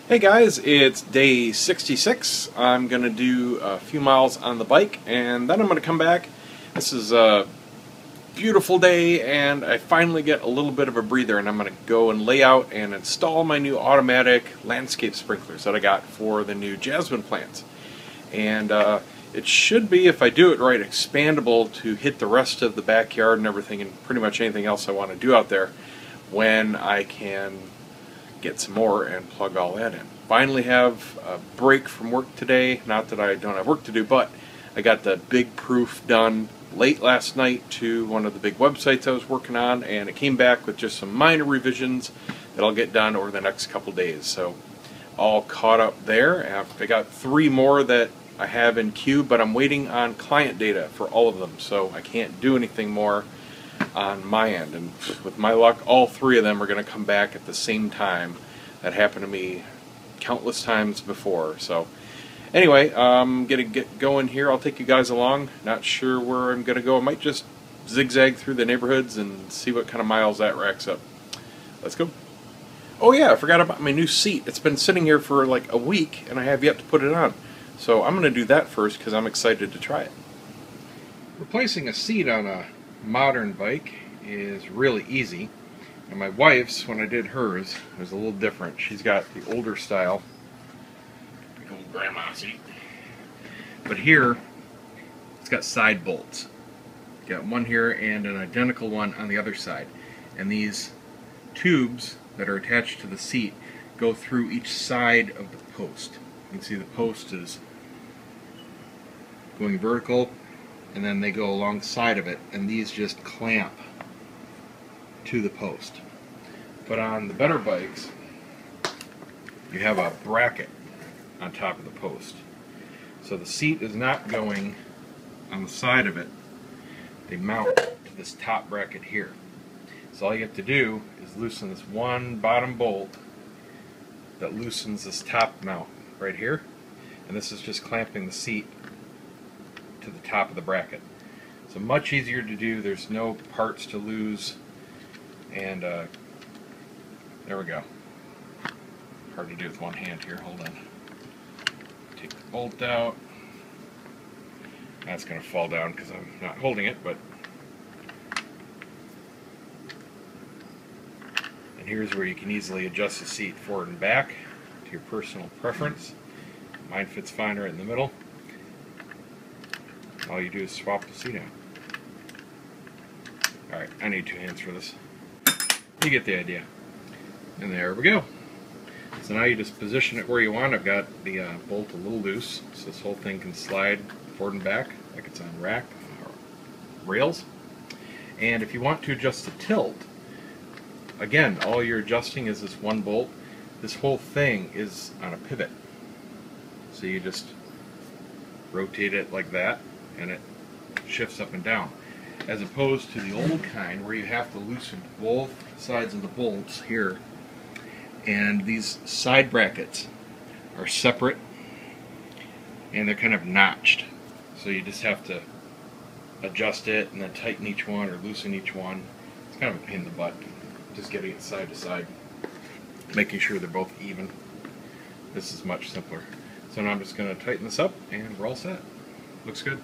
Hey guys, it's day 66. I'm going to do a few miles on the bike and then I'm going to come back. This is a beautiful day and I finally get a little bit of a breather, and I'm going to go and lay out and install my new automatic landscape sprinklers that I got for the new jasmine plants. And it should be, if I do it right, expandable to hit the rest of the backyard and everything and pretty much anything else I want to do out there when I can get some more and plug all that in. Finally have a break from work today. Not that I don't have work to do, but I got the big proof done late last night to one of the big websites I was working on, and it came back with just some minor revisions that I'll get done over the next couple days. So all caught up there. I got 3 more that I have in queue, but I'm waiting on client data for all of them, so I can't do anything more on my end. And with my luck, all 3 of them are going to come back at the same time. That happened to me countless times before. So anyway, I'm going to get going here. I'll take you guys along. Not sure where I'm going to go. I might just zigzag through the neighborhoods and see what kind of miles that racks up. Let's go. Oh yeah, I forgot about my new seat. It's been sitting here for like a week and I have yet to put it on. So I'm going to do that first because I'm excited to try it. Replacing a seat on a modern bike is really easy, and my wife's, when I did hers, was a little different. She's got the older style, big old grandma seat, but here it's got side bolts. Got one here and an identical one on the other side, and these tubes that are attached to the seat go through each side of the post. You can see the post is going vertical, and then they go alongside of it, and these just clamp to the post. But on the better bikes, you have a bracket on top of the post. So the seat is not going on the side of it. They mount to this top bracket here. So all you have to do is loosen this one bottom bolt that loosens this top mount right here, and this is just clamping the seat to the top of the bracket. So much easier to do. There's no parts to lose, and there we go. Hard to do with one hand here. Hold on. Take the bolt out. That's going to fall down because I'm not holding it, but and here's where you can easily adjust the seat forward and back to your personal preference. Mine fits fine right in the middle. All you do is swap the seat out. Alright, I need 2 hands for this. You get the idea. And there we go. So now you just position it where you want. I've got the bolt a little loose, so this whole thing can slide forward and back like it's on rack or rails. And if you want to adjust the tilt, again, all you're adjusting is this one bolt. This whole thing is on a pivot. So you just rotate it like that, and it shifts up and down, as opposed to the old kind where you have to loosen both sides of the bolts here, and these side brackets are separate and they're kind of notched, so you just have to adjust it and then tighten each one or loosen each one. It's kind of a pain in the butt just getting it side to side, making sure they're both even. This is much simpler. So now I'm just going to tighten this up and we're all set. Looks good.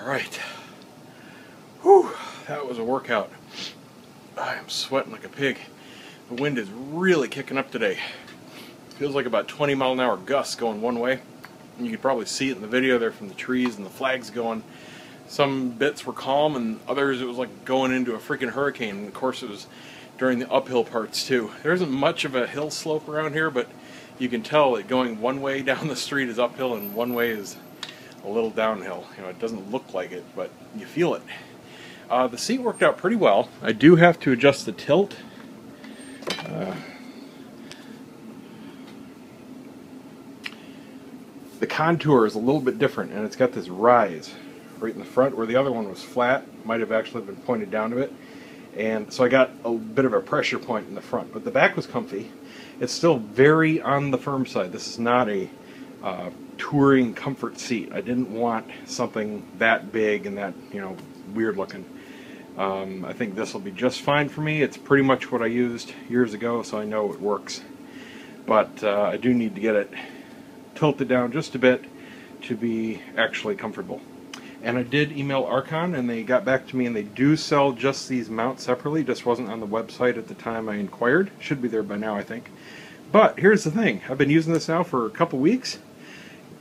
Alright. Whew, that was a workout. I am sweating like a pig. The wind is really kicking up today. Feels like about 20-mile-an-hour gusts going one way. And you could probably see it in the video there from the trees and the flags going. Some bits were calm and others it was like going into a freaking hurricane. And of course it was during the uphill parts too. There isn't much of a hill slope around here, but you can tell that going one way down the street is uphill and one way is a little downhill. You know, it doesn't look like it, but you feel it. The seat worked out pretty well. I do have to adjust the tilt. The contour is a little bit different, and it's got this rise right in the front where the other one was flat. Might have actually been pointed down a bit. And so I got a bit of a pressure point in the front, but the back was comfy. It's still very on the firm side. This is not a touring comfort seat. I didn't want something that big and that, you know, weird looking. I think this will be just fine for me. It's pretty much what I used years ago, so I know it works. But I do need to get it tilted down just a bit to be actually comfortable. And I did email Archon, and they got back to me, and they do sell just these mounts separately. Just wasn't on the website at the time I inquired. Should be there by now, I think. But here's the thing. I've been using this now for a couple weeks,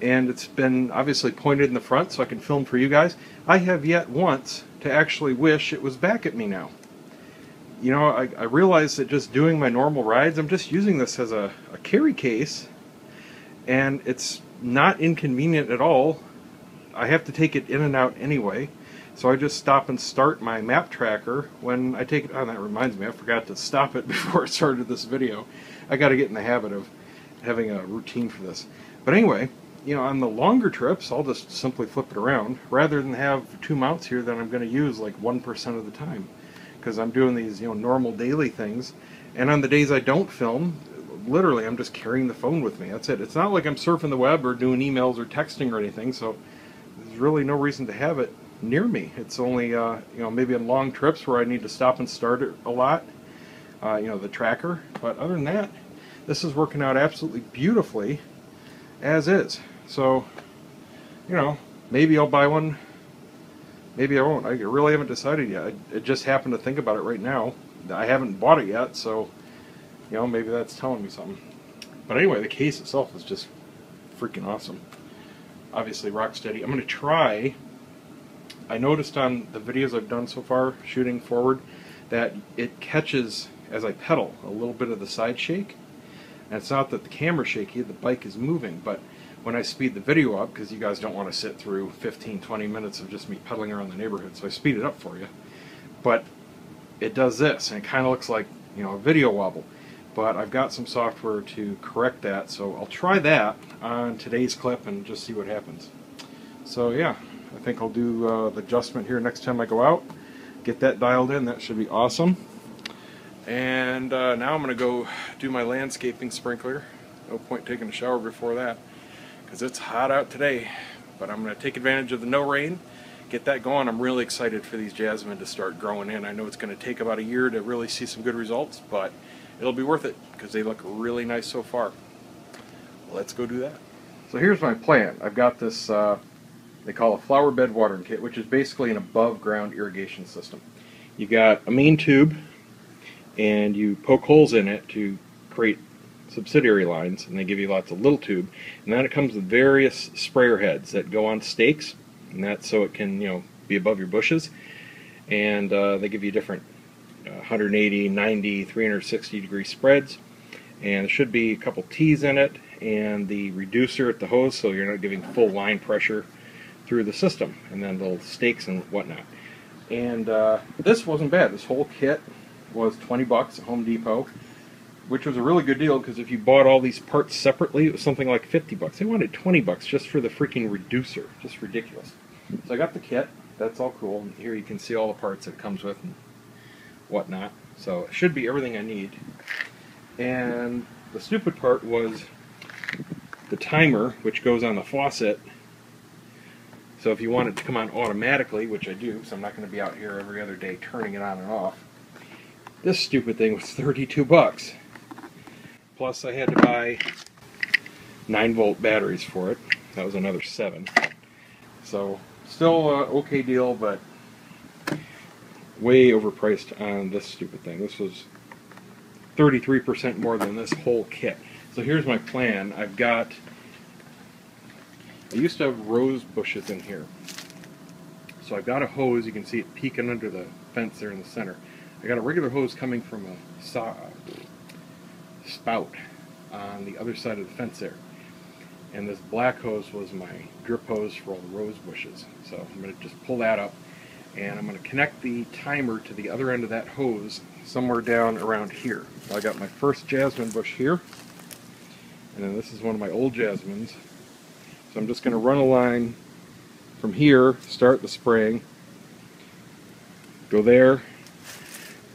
and it's been obviously pointed in the front so I can film for you guys. I have yet once to actually wish it was back at me now. You know, I realize that just doing my normal rides, I'm just using this as a carry case, and it's not inconvenient at all. I have to take it in and out anyway, so I just stop and start my map tracker when I take it on. That reminds me, I forgot to stop it before I started this video. I got to get in the habit of having a routine for this. But anyway, you know, on the longer trips, I'll just simply flip it around rather than have two mounts here that I'm going to use like 1% of the time, because I'm doing these, you know, normal daily things. And on the days I don't film, literally I'm just carrying the phone with me. That's it. It's not like I'm surfing the web or doing emails or texting or anything, so there's really no reason to have it near me. It's only, you know, maybe on long trips where I need to stop and start it a lot, you know, the tracker. But other than that, this is working out absolutely beautifully as is. So, you know, maybe I'll buy one, maybe I won't. I really haven't decided yet. I just happened to think about it right now. I haven't bought it yet, so, you know, maybe that's telling me something. But anyway, the case itself is just freaking awesome. Obviously rock steady. I'm going to try, I noticed on the videos I've done so far, shooting forward, that it catches, as I pedal, a little bit of the side shake. And it's not that the camera's shaky, the bike is moving, but when I speed the video up, because you guys don't want to sit through 15-20 minutes of just me pedaling around the neighborhood, so I speed it up for you. But it does this, and it kind of looks like, you know, a video wobble. But I've got some software to correct that, so I'll try that on today's clip and just see what happens. So yeah, I think I'll do the adjustment here next time I go out. Get that dialed in, that should be awesome. And now I'm going to go do my landscaping sprinkler. No point taking a shower before that, because it's hot out today. But I'm going to take advantage of the no rain, get that going. I'm really excited for these jasmine to start growing in. I know it's going to take about a year to really see some good results, but it'll be worth it because they look really nice so far. Let's go do that. So here's my plan. I've got this, they call a flower bed watering kit, which is basically an above ground irrigation system. You got a main tube, and you poke holes in it to create subsidiary lines, and they give you lots of little tube. And then it comes with various sprayer heads that go on stakes, and that's so it can, you know, be above your bushes. And they give you different 180, 90, 360 degree spreads, and there should be a couple T's in it, and the reducer at the hose, so you're not giving full line pressure through the system, and then little stakes and whatnot. And this wasn't bad. This whole kit was 20 bucks at Home Depot, which was a really good deal, because if you bought all these parts separately, it was something like 50 bucks. They wanted 20 bucks just for the freaking reducer. Just ridiculous. So I got the kit. That's all cool. And here you can see all the parts that it comes with and whatnot. So it should be everything I need. And the stupid part was the timer, which goes on the faucet. So if you want it to come on automatically, which I do, so I'm not going to be out here every other day turning it on and off, this stupid thing was 32 bucks. Plus I had to buy 9-volt batteries for it. That was another 7. So Still okay deal, but way overpriced on this stupid thing. This was 33% more than this whole kit. So here's my plan. I used to have rose bushes in here. So I've got a hose, you can see it peeking under the fence there in the center. I got a regular hose coming from a spout on the other side of the fence there. And this black hose was my drip hose for all the rose bushes. So I'm going to just pull that up, and I'm going to connect the timer to the other end of that hose somewhere down around here. So I got my first jasmine bush here, and then this is one of my old jasmines. So I'm just going to run a line from here, start the spraying, go there,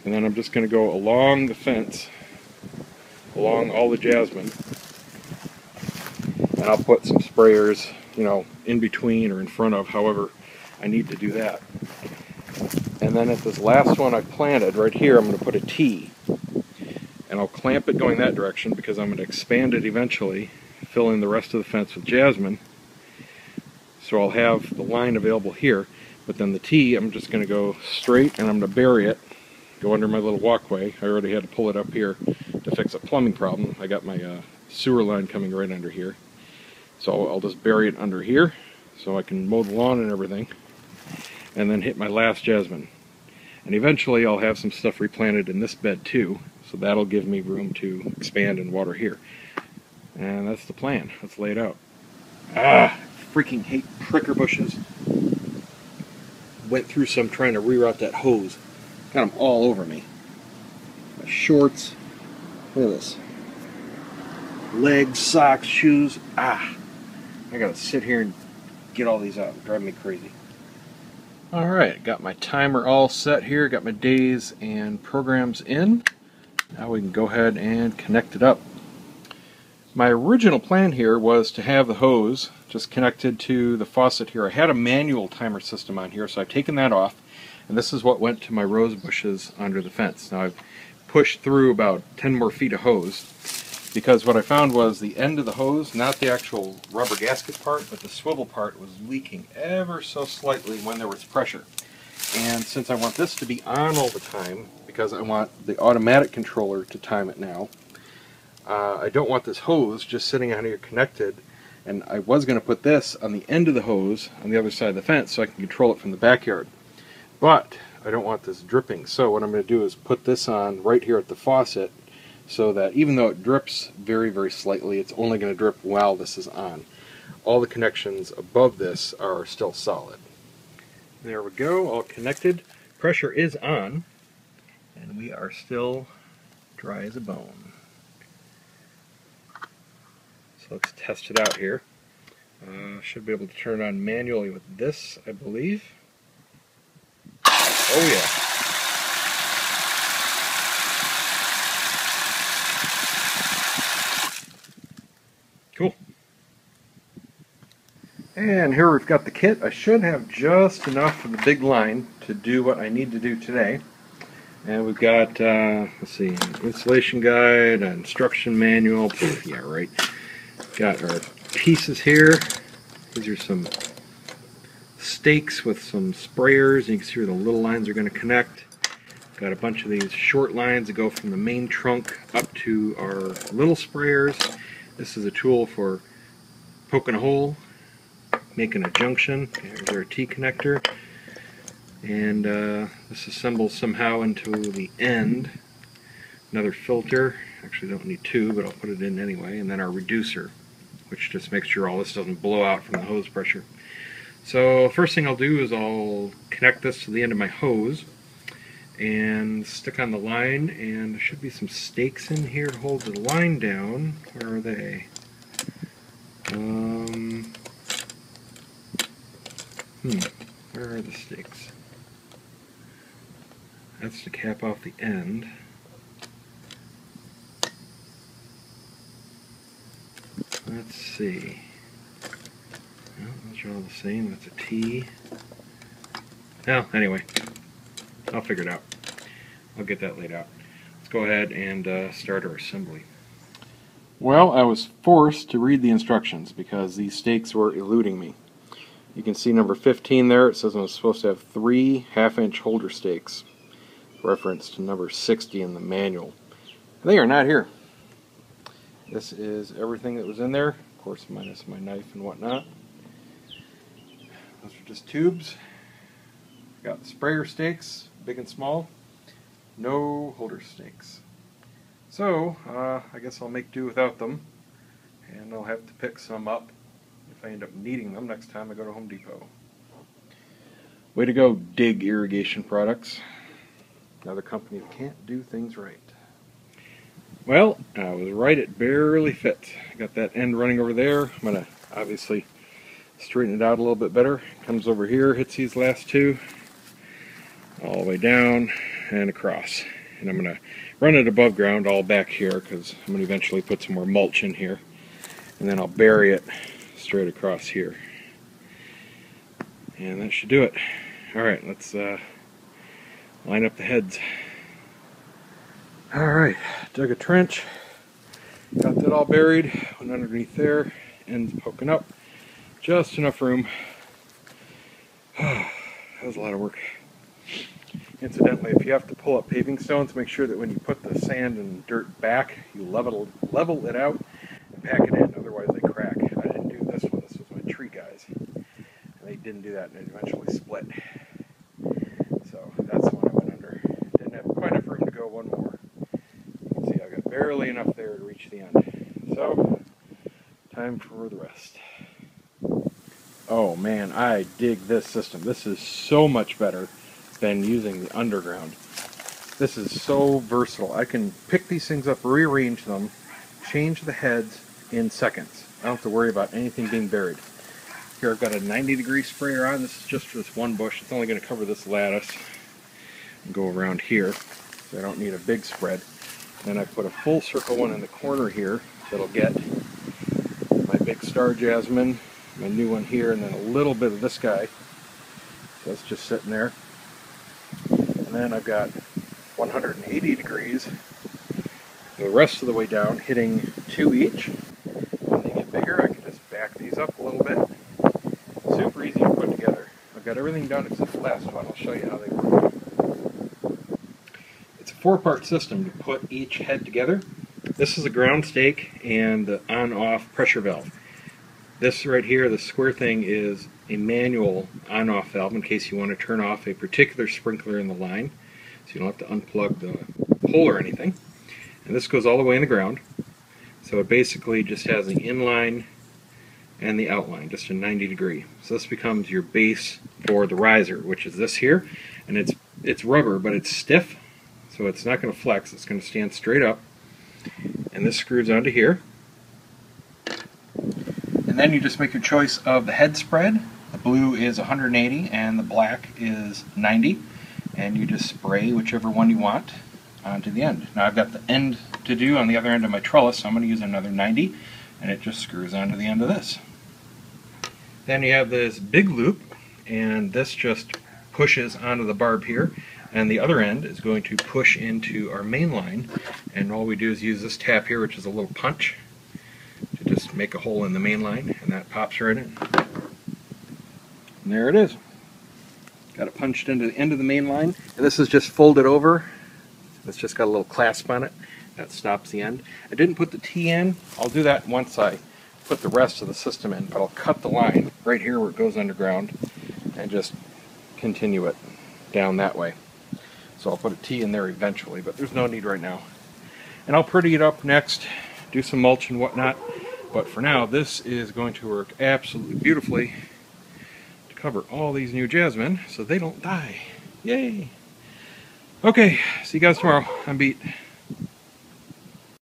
and then I'm just going to go along the fence, along all the jasmine, and I'll put some sprayers, you know, in between or in front of, however I need to do that. And then at this last one I planted right here, I'm going to put a T, and I'll clamp it going that direction because I'm going to expand it eventually, fill in the rest of the fence with jasmine. So I'll have the line available here, but then the T, I'm just going to go straight and I'm going to bury it, go under my little walkway. I already had to pull it up here to fix a plumbing problem. I got my sewer line coming right under here. So I'll just bury it under here so I can mow the lawn and everything, and then hit my last jasmine. And eventually I'll have some stuff replanted in this bed too, so that'll give me room to expand and water here. And that's the plan. Let's lay it out. Freaking hate pricker bushes. Went through some trying to reroute that hose. Got them all over me. My shorts. Look at this. Legs, socks, shoes. I gotta sit here and get all these out. Driving me crazy. Alright, got my timer all set here. Got my days and programs in. Now we can go ahead and connect it up. My original plan here was to have the hose just connected to the faucet here. I had a manual timer system on here, so I've taken that off, and this is what went to my rose bushes under the fence. Now I've pushed through about 10 more feet of hose, because what I found was the end of the hose, not the actual rubber gasket part, but the swivel part, was leaking ever so slightly when there was pressure. And since I want this to be on all the time, because I want the automatic controller to time it now, I don't want this hose just sitting out here connected, and I was going to put this on the end of the hose on the other side of the fence so I can control it from the backyard. But I don't want this dripping, so what I'm going to do is put this on right here at the faucet so that even though it drips very, very slightly, it's only going to drip while this is on. All the connections above this are still solid. There we go, all connected. Pressure is on, and we are still dry as a bone. So let's test it out here. Should be able to turn it on manually with this, I believe. Oh yeah. Cool. And here we've got the kit. I should have just enough of the big line to do what I need to do today. And we've got, let's see, installation guide, an instruction manual. Yeah, right. Got our pieces here. These are some stakes with some sprayers. You can see where the little lines are going to connect. Got a bunch of these short lines that go from the main trunk up to our little sprayers. This is a tool for poking a hole, making a junction. There's our T connector. And this assembles somehow into the end. Another filter. Actually, don't need two, but I'll put it in anyway. And then our reducer, which just makes sure all this doesn't blow out from the hose pressure. So first thing I'll do is I'll connect this to the end of my hose and stick on the line, and there should be some stakes in here to hold the line down. Where are they? Where are the stakes? That's to cap off the end. Let's see. Well, those are all the same. That's a T. Well, anyway, I'll figure it out. I'll get that laid out. Let's go ahead and start our assembly. Well, I was forced to read the instructions because these stakes were eluding me. You can see number 15 there. It says I'm supposed to have 3 half-inch holder stakes, reference to number 60 in the manual. They are not here. This is everything that was in there, of course minus my knife and whatnot. Those are just tubes. Got the sprayer stakes, big and small. No holder stakes. So, I guess I'll make do without them, and I'll have to pick some up if I end up needing them next time I go to Home Depot. Way to go, Dig Irrigation Products. Another company that can't do things right. Well, I was right, it barely fits. I got that end running over there. I'm going to obviously straighten it out a little bit better. Comes over here, hits these last two, all the way down and across. And I'm going to run it above ground all back here because I'm going to eventually put some more mulch in here. And then I'll bury it straight across here. And that should do it. Alright, let's line up the heads. Alright, dug a trench, got that all buried, went underneath there, ends poking up, just enough room. That was a lot of work. Incidentally, if you have to pull up paving stones, make sure that when you put the sand and dirt back, you level it out and pack it in, otherwise they crack. I didn't do this one, this was my tree guys, and they didn't do that and it eventually split. So that's the one I went under. Didn't have quite enough room to go one more. See, I got barely enough there to reach the end. So, time for the rest. Oh man, I dig this system. This is so much better than using the underground. This is so versatile. I can pick these things up, rearrange them, change the heads in seconds. I don't have to worry about anything being buried. Here I've got a 90-degree sprayer on. This is just for this one bush. It's only going to cover this lattice and go around here. So I don't need a big spread. Then I put a full circle one in the corner here that'll get my big star jasmine, my new one here, and then a little bit of this guy. So that's just sitting there. And then I've got 180 degrees the rest of the way down, hitting 2 each. When they get bigger, I can just back these up a little bit. Super easy to put together. I've got everything done except the last one. I'll show you how they work. It's a 4-part system to put each head together. This is a ground stake and the on-off pressure valve. This right here, the square thing, is a manual on-off valve in case you want to turn off a particular sprinkler in the line, so you don't have to unplug the pole or anything. And this goes all the way in the ground, so it basically just has the inline and the outline, just a 90 degree. So this becomes your base for the riser, which is this here, and it's rubber, but it's stiff, so it's not going to flex. It's going to stand straight up, and this screws onto here. And then you just make your choice of the head spread. The blue is 180 and the black is 90, and you just spray whichever one you want onto the end. Now I've got the end to do on the other end of my trellis, so I'm going to use another 90, and it just screws onto the end of this. Then you have this big loop, and this just pushes onto the barb here, and the other end is going to push into our main line, and all we do is use this tab here, which is a little punch, to just make a hole in the main line, and that pops right in. And there it is. Got it punched into the end of the main line, and this is just folded over. It's just got a little clasp on it. That stops the end. I didn't put the T in. I'll do that once I put the rest of the system in, but I'll cut the line right here where it goes underground and just continue it down that way. So I'll put a T in there eventually, but there's no need right now. And I'll pretty it up next, do some mulch and whatnot, but for now this is going to work absolutely beautifully to cover all these new jasmine so they don't die. Yay! Okay, see you guys tomorrow. I'm beat.